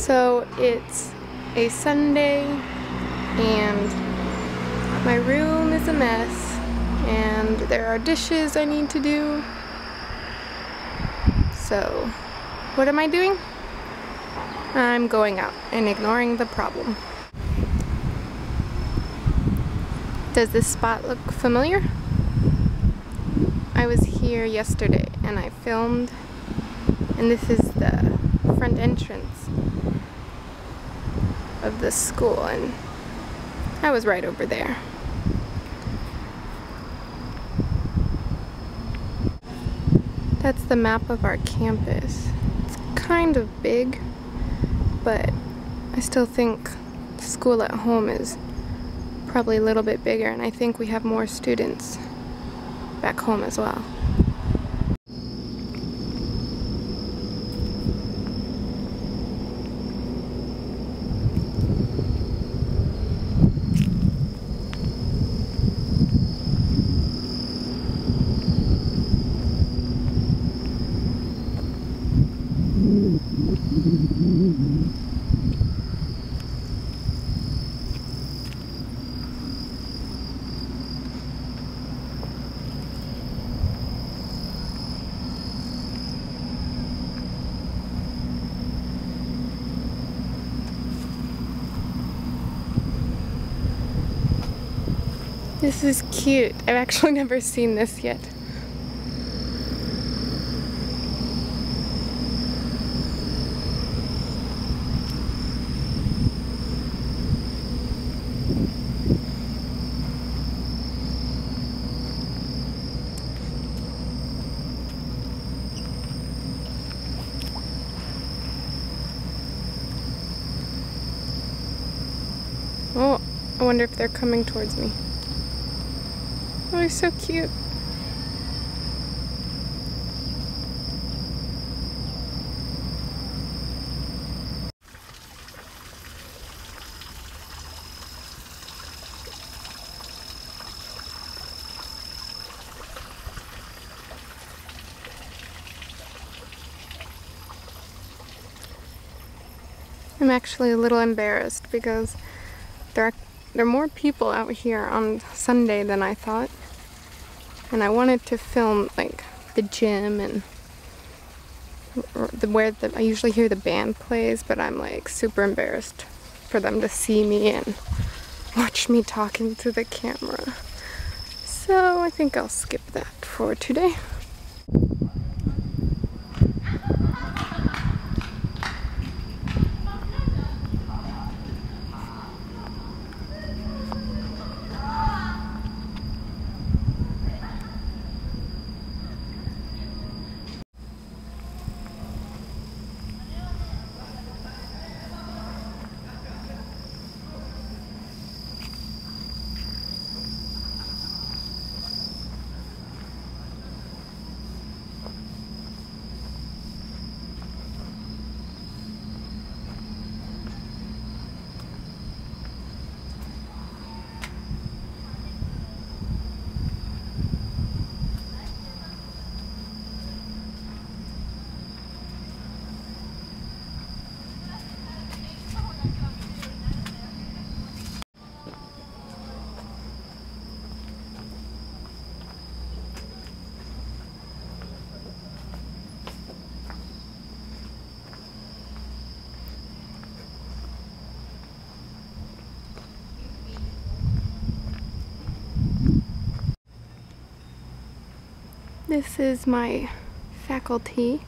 So it's a Sunday and my room is a mess and there are dishes I need to do. So what am I doing? I'm going out and ignoring the problem. Does this spot look familiar? I was here yesterday and I filmed, and this is the front entrance of the school, and I was right over there. That's the map of our campus. It's kind of big, but I still think school at home is probably a little bit bigger, and I think we have more students back home as well. This is cute. I've actually never seen this yet. Oh, I wonder if they're coming towards me. Oh, they're so cute. I'm actually a little embarrassed because there are more people out here on Sunday than I thought. And I wanted to film like the gym and where I usually hear the band plays, but I'm like super embarrassed for them to see me and watch me talking to the camera. So I think I'll skip that for today. This is my faculty.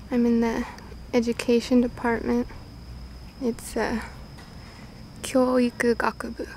I'm in the education department. It's 教育学部.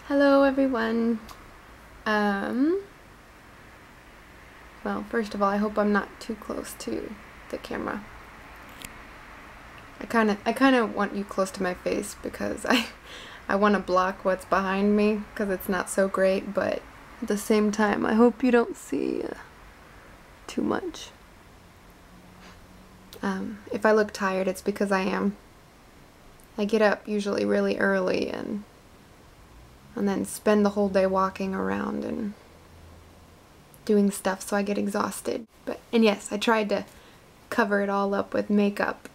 Hello everyone. Well, first of all, I hope I'm not too close to the camera. I kind of want you close to my face because I want to block what's behind me because it's not so great, but at the same time, I hope you don't see too much. If I look tired, it's because I am. I get up usually really early and then spend the whole day walking around and doing stuff, so I get exhausted. And yes, I tried to cover it all up with makeup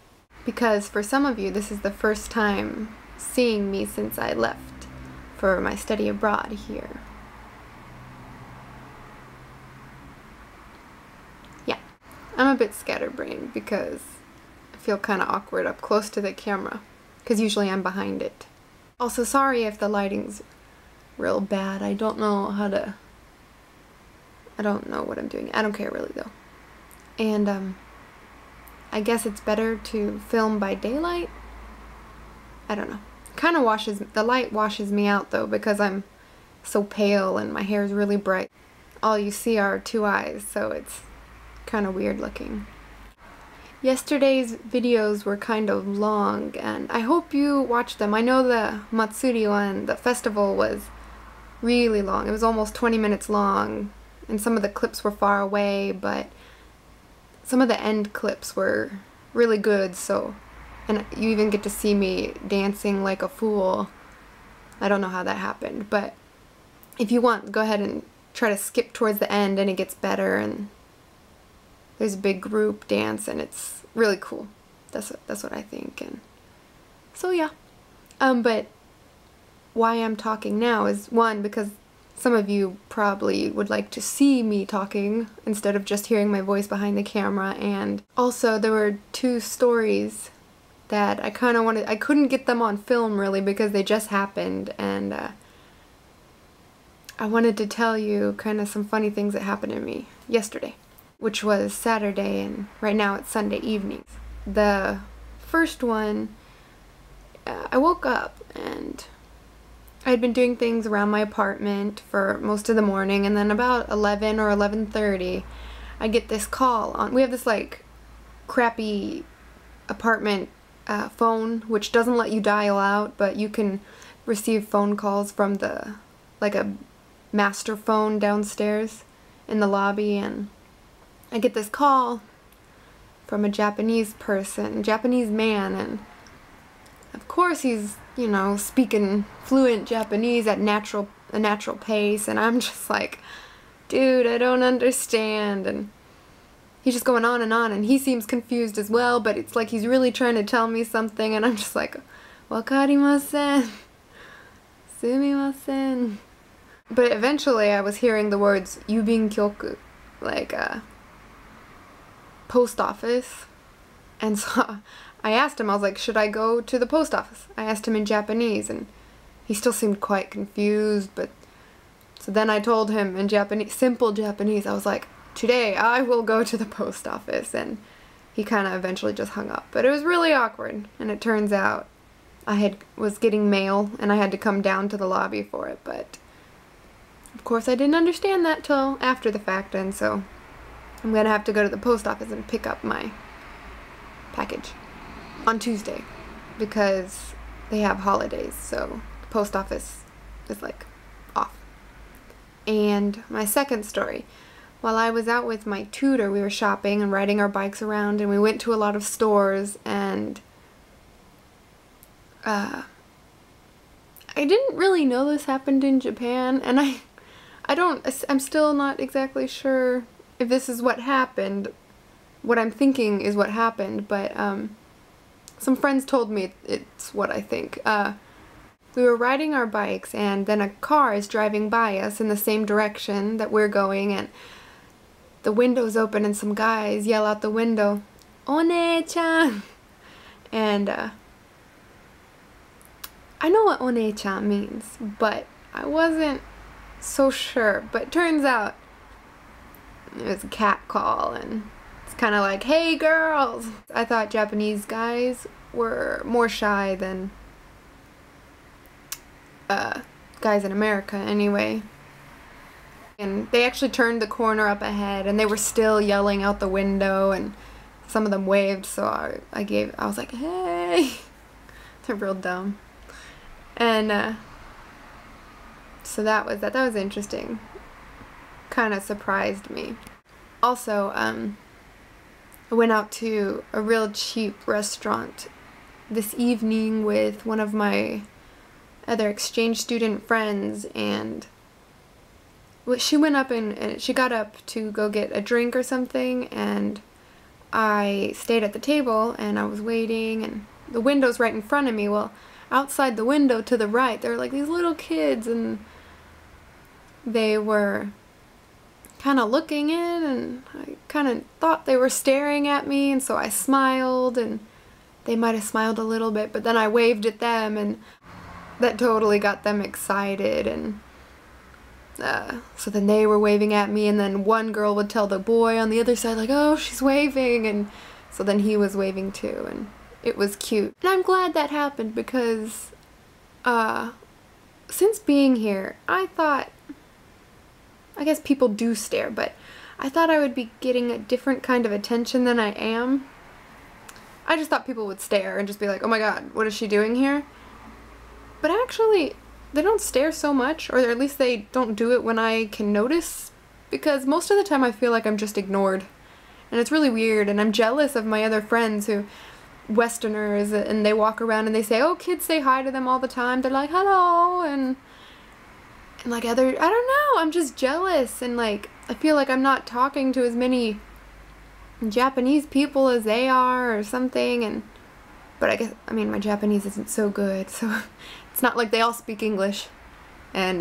because for some of you this is the first time seeing me since I left for my study abroad here. Yeah, I'm a bit scatterbrained because I feel kind of awkward up close to the camera because usually I'm behind it. Also, sorry if the lighting's real bad. I don't know what I'm doing. I don't care really though. And I guess it's better to film by daylight. I don't know. The light washes me out though because I'm so pale and my hair is really bright. All you see are 2 eyes, so it's kind of weird looking. Yesterday's videos were kind of long and I hope you watched them. I know the Matsuri one, the festival, was really long. It was almost 20 minutes long and some of the clips were far away, but some of the end clips were really good, and you even get to see me dancing like a fool. I don't know how that happened, but if you want, go ahead and try to skip towards the end and it gets better, and there's a big group dance and it's really cool. That's what I think. And so yeah. But why I'm talking now is, one, because some of you probably would like to see me talking instead of just hearing my voice behind the camera, and also there were 2 stories that I kind of wanted. I couldn't get them on film really because they just happened, and I wanted to tell you kind of some funny things that happened to me yesterday, which was Saturday, and right now it's Sunday evenings. The first one, I woke up and I had been doing things around my apartment for most of the morning, and then about 11 or 11:30 I get this call on. We have this like crappy apartment phone which doesn't let you dial out, but you can receive phone calls from like a master phone downstairs in the lobby, and I get this call from a Japanese man, and of course he's, you know, speaking fluent Japanese at a natural pace, and I'm just like, dude, I don't understand. And he's just going on, and he seems confused as well, but it's like he's really trying to tell me something, and I'm just like, wakarimasen, sumimasen. But eventually I was hearing the words Yubinkyoku, like post office, and so I asked him, I was like, should I go to the post office? I asked him in Japanese, and he still seemed quite confused, but so then I told him in Japanese, simple Japanese, I was like, today I will go to the post office, and he kind of eventually just hung up. But it was really awkward, and it turns out I was getting mail, and I had to come down to the lobby for it, but of course I didn't understand that till after the fact, and so I'm gonna have to go to the post office and pick up my package on Tuesday because they have holidays, so the post office is like off. And my second story, while I was out with my tutor, we were shopping and riding our bikes around, and we went to a lot of stores, and I didn't really know this happened in Japan, and I'm still not exactly sure if this is what happened. What I'm thinking is what happened, but some friends told me it's what I think. We were riding our bikes, and then a car is driving by us in the same direction that we're going, and the window's open, and some guys yell out the window, "One-chan!" And I know what "one-chan" means, but I wasn't so sure. But turns out it was a cat call, and it's kind of like, "Hey girls!" I thought Japanese guys were more shy than guys in America anyway. And they actually turned the corner up ahead and they were still yelling out the window, and some of them waved, so I was like, hey. They're real dumb. And so that was interesting. Kind of surprised me. Also, I went out to a real cheap restaurant this evening with one of my other exchange student friends, and she went up and she got up to go get a drink or something, and I stayed at the table and I was waiting, and the window's right in front of me. Well, outside the window to the right, there were like these little kids, and they were kind of looking in, and I kind of thought they were staring at me, and so I smiled, and they might have smiled a little bit, but then I waved at them, and that totally got them excited. And so then they were waving at me, and then one girl would tell the boy on the other side, like, oh, she's waving, and so then he was waving too, and it was cute. And I'm glad that happened because since being here, I guess people do stare, but I thought I would be getting a different kind of attention than I am. I just thought people would stare and just be like, oh my god, what is she doing here? But actually, they don't stare so much, or at least they don't do it when I can notice, because most of the time I feel like I'm just ignored. And it's really weird, and I'm jealous of my other friends who, Westerners, and they walk around and they say, oh, kids say hi to them all the time. They're like, hello, and like I don't know, I'm just jealous, and like, I feel like I'm not talking to as many Japanese people as they are or something, but I guess, I mean, my Japanese isn't so good, so it's not like they all speak English, and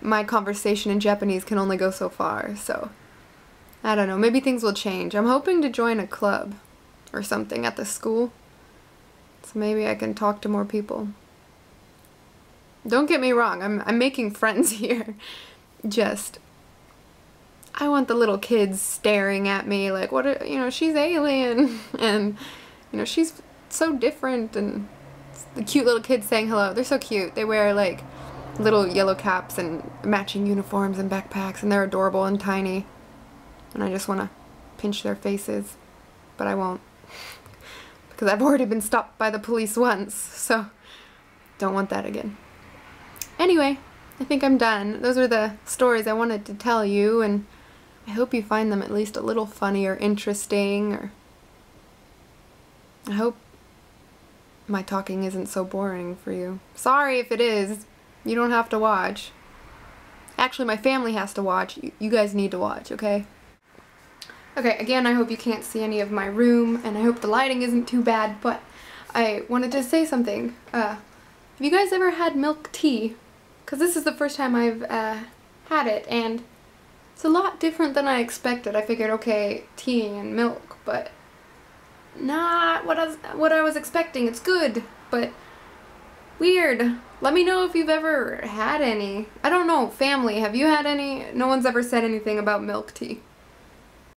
my conversation in Japanese can only go so far, so I don't know, maybe things will change. I'm hoping to join a club or something at the school, so maybe I can talk to more people. Don't get me wrong, I'm making friends here, just I want the little kids staring at me like, what, you know, she's alien, and, you know, she's so different, and the cute little kids saying hello. They're so cute. They wear like little yellow caps and matching uniforms and backpacks, and they're adorable and tiny, and I just want to pinch their faces, but I won't, because I've already been stopped by the police once, so don't want that again. Anyway, I think I'm done. Those are the stories I wanted to tell you, and I hope you find them at least a little funny or interesting, or I hope my talking isn't so boring for you. Sorry if it is. You don't have to watch. Actually, my family has to watch. You guys need to watch, okay? Okay, again, I hope you can't see any of my room, and I hope the lighting isn't too bad, but I wanted to say something. Have you guys ever had milk tea? Because this is the first time I've had it, and it's a lot different than I expected. I figured, okay, tea and milk, but not what I was expecting. It's good, but weird. Let me know if you've ever had any. I don't know, family, have you had any? No one's ever said anything about milk tea.